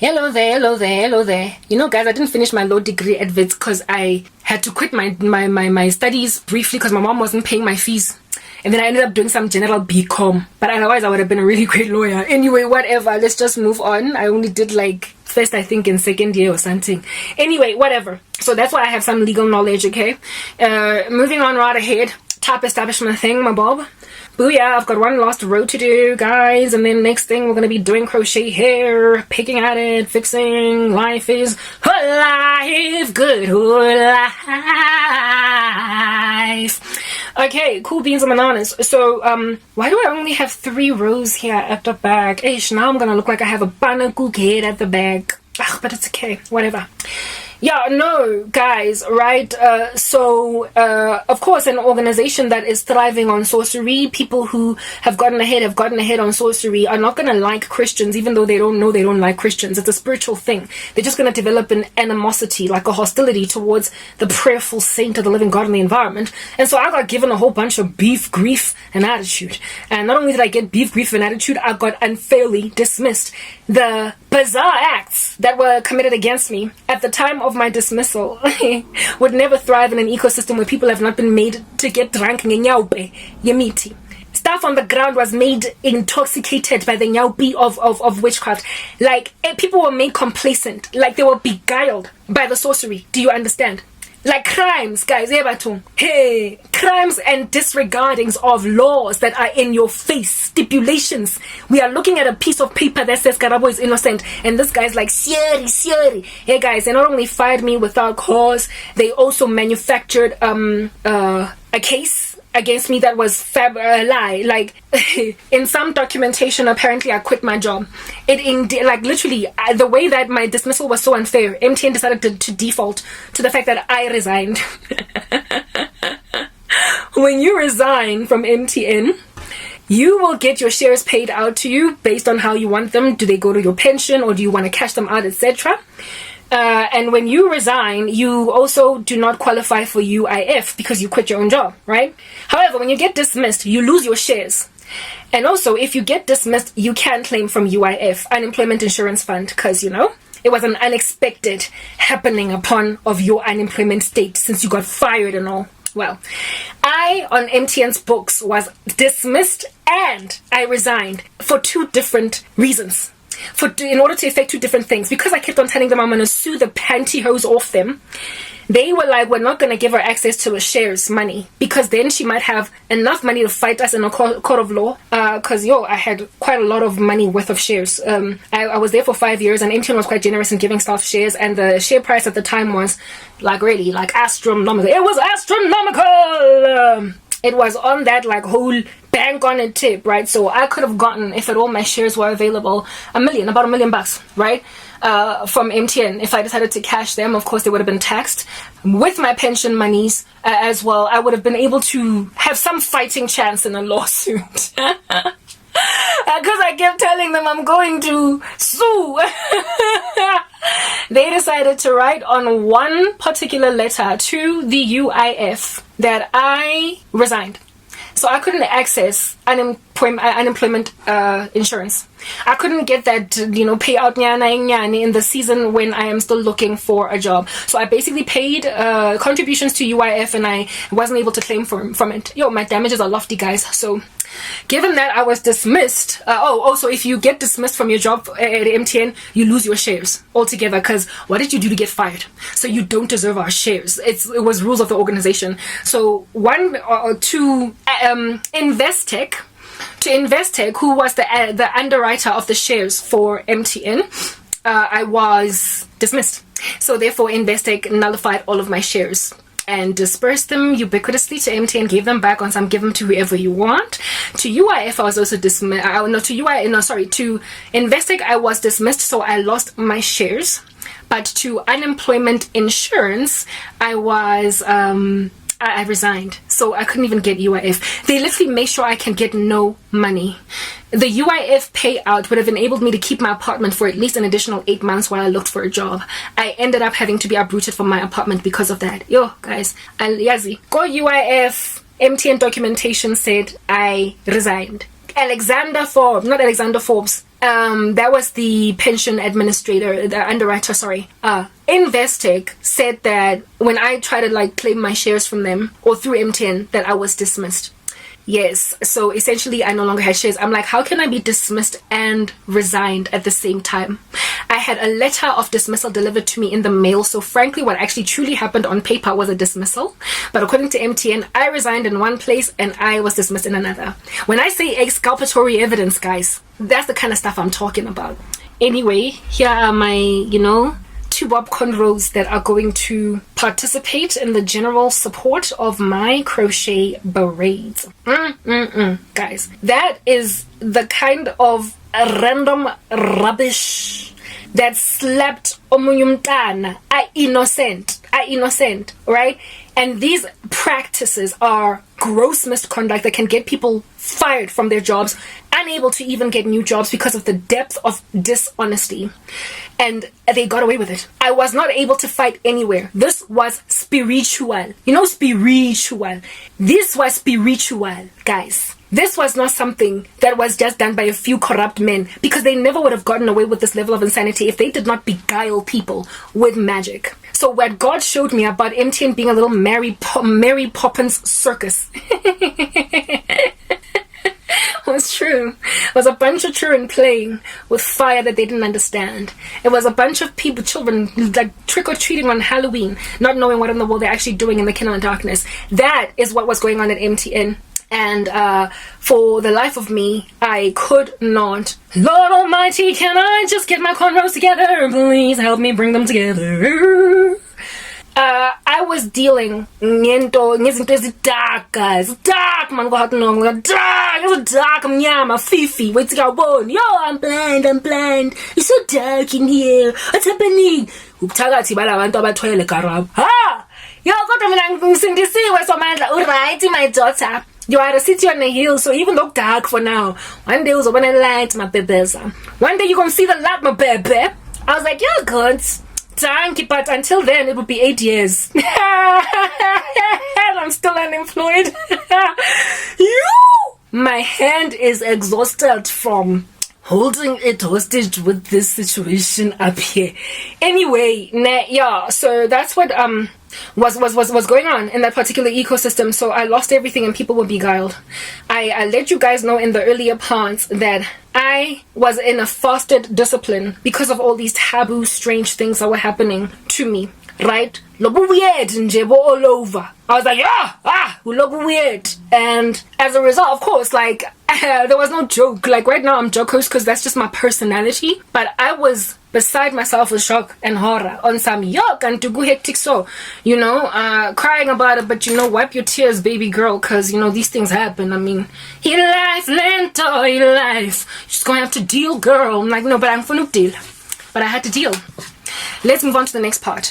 Hello there, hello there, hello there. You know, guys, I didn't finish my law degree at Wits because I had to quit my studies briefly because my mom wasn't paying my fees. And then I ended up doing some general BCom. But otherwise, I would have been a really great lawyer. Anyway, whatever. Let's just move on. I only did first, I think, in second year or something. Anyway, whatever. So that's why I have some legal knowledge, okay? Moving on right ahead. Top establishment thing, my bob. Booyah, I've got one last row to do, guys. And then next thing, we're going to be doing crochet hair, picking at it, fixing. Life is life, good life. Okay, cool beans and bananas. So, why do I only have 3 rows here at the back? Ish, now I'm going to look like I have a banana head at the back. Ugh, but it's okay, whatever. Yeah, no, guys, right? Of course, an organization that is thriving on sorcery, people who have gotten ahead on sorcery are not going to like Christians, even though they don't know they don't like Christians. It's a spiritual thing. They're just going to develop an animosity, like a hostility towards the prayerful saint of the living God in the environment. And so I got given a whole bunch of beef, grief, and attitude. And not only did I get beef, grief, and attitude, I got unfairly dismissed. The bizarre acts that were committed against me at the time of my dismissal would never thrive in an ecosystem where people have not been made to get drunk. Yemiti. Stuff on the ground was made intoxicated by the nyaupi of witchcraft. People were made complacent. Like they were beguiled by the sorcery. Do you understand? Like crimes, guys. Hey, crimes and disregardings of laws that are in your face, stipulations. We are looking at a piece of paper that says Karabo is innocent, and this guy's like, Siri. Hey guys, they not only fired me without cause, they also manufactured a case against me that was a lie. Like in some documentation, apparently I quit my job. Literally, the way that my dismissal was so unfair, MTN decided to default to the fact that I resigned. When you resign from MTN, you will get your shares paid out to you based on how you want them. Do they go to your pension or do you want to cash them out, etc.? And when you resign, you also do not qualify for UIF because you quit your own job, right? However, when you get dismissed, you lose your shares. And also, if you get dismissed, you can claim from UIF, Unemployment Insurance Fund, because, it was an unexpected happening upon of your unemployment state since you got fired and all. Well, I, on MTN's books, was dismissed and I resigned for 2 different reasons. In order to effect 2 different things. Because I kept on telling them I'm going to sue the pantyhose off them, they were like, we're not going to give her access to the shares money because then she might have enough money to fight us in a court of law. Because I had quite a lot of money worth of shares. I was there for 5 years and MTN was quite generous in giving staff shares, and the share price at the time was really astronomical. It was astronomical. It was on that whole bank on a tip, right? So I could have gotten, if at all my shares were available, about $1 million, right? From MTN. If I decided to cash them, of course, they would have been taxed. With my pension monies as well, I would have been able to have some fighting chance in a lawsuit. Because I kept telling them I'm going to sue. They decided to write on one particular letter to the UIF that I resigned. So I couldn't access unemployment insurance. I couldn't get that, payout in the season when I am still looking for a job. So I basically paid contributions to UIF and I wasn't able to claim from it. My damages are lofty, guys. So given that I was dismissed, also if you get dismissed from your job at MTN, you lose your shares altogether, because what did you do to get fired? So you don't deserve our shares. It was rules of the organization. So Investec, who was the underwriter of the shares for MTN, I was dismissed. So therefore Investec nullified all of my shares and dispersed them ubiquitously to MTN, gave them back on some, give them to whoever you want. To UIF, I was also dismissed. To Investec, I was dismissed, so I lost my shares. But to unemployment insurance, I was I resigned, so I couldn't even get UIF. They literally made sure I can get no money. The UIF payout would have enabled me to keep my apartment for at least an additional 8 months while I looked for a job. I ended up having to be uprooted from my apartment because of that. Guys, Yazi. Go UIF. MTN documentation said I resigned. Alexander Forbes, not Alexander Forbes. That was the pension administrator, the underwriter, sorry. Investec said that when I tried to like claim my shares from them or through MTN, that I was dismissed. Yes, so essentially I no longer had shares. I'm like, how can I be dismissed and resigned at the same time? I had a letter of dismissal delivered to me in the mail, so frankly what actually truly happened on paper was a dismissal. But according to MTN, I resigned in one place and I was dismissed in another. When I say exculpatory evidence, guys, that's the kind of stuff I'm talking about. Anyway, here are my, two bob cornrows that are going to participate in the general support of my crochet berets. Guys, that is the kind of random rubbish that slapped omuyumtana innocent, right? And these practices are gross misconduct that can get people fired from their jobs, unable to even get new jobs because of the depth of dishonesty. And they got away with it. I was not able to fight anywhere. This was spiritual. Spiritual. This was spiritual, guys. This was not something that was just done by a few corrupt men, because they never would have gotten away with this level of insanity if they did not beguile people with magic. So what God showed me about MTN being a little Mary Poppins circus was true. It was a bunch of children playing with fire that they didn't understand. It was a bunch of children like trick-or-treating on Halloween, not knowing what in the world they're actually doing in the kingdom of darkness. That is what was going on at MTN. And for the life of me, I could not. Lord Almighty, can I just get my cornrows together? Please help me bring them together. I was dealing ngezinto dark, guys. Dark, man, dark. It's dark, mnyama, fifi. Wait till I won. Yo, I'm blind. It's so dark in here. What's happening? Ubuthakathi balabantu abathwele garab. Ha! Yo, kodwa mina ngisindisiwe Somandla. Alright, my daughter. You are a city on a hill, so even though dark for now, one day you'll open a light, my babies. One day you're gonna see the light, my baby. I was like, you're good. Thank you, but until then it will be 8 years. And I'm still unemployed. My hand is exhausted from holding it hostage with this situation up here. Anyway, yeah, so that's what was going on in that particular ecosystem. So I lost everything and people were beguiled. I let you guys know in the earlier parts that I was in a fasted discipline because of all these taboo, strange things that were happening to me. Right? Lobo weird nje all over. I was like, lobo weird. And as a result, of course, like there was no joke. Like right now I'm jocose because that's just my personality. But I was beside myself with shock and horror on some yuck and to go hectic, so crying about it, but wipe your tears, baby girl, because these things happen. I mean, in life, lento, in life, you're just gonna have to deal, girl. I'm like, no, but I'm gonna deal. But I had to deal. Let's move on to the next part.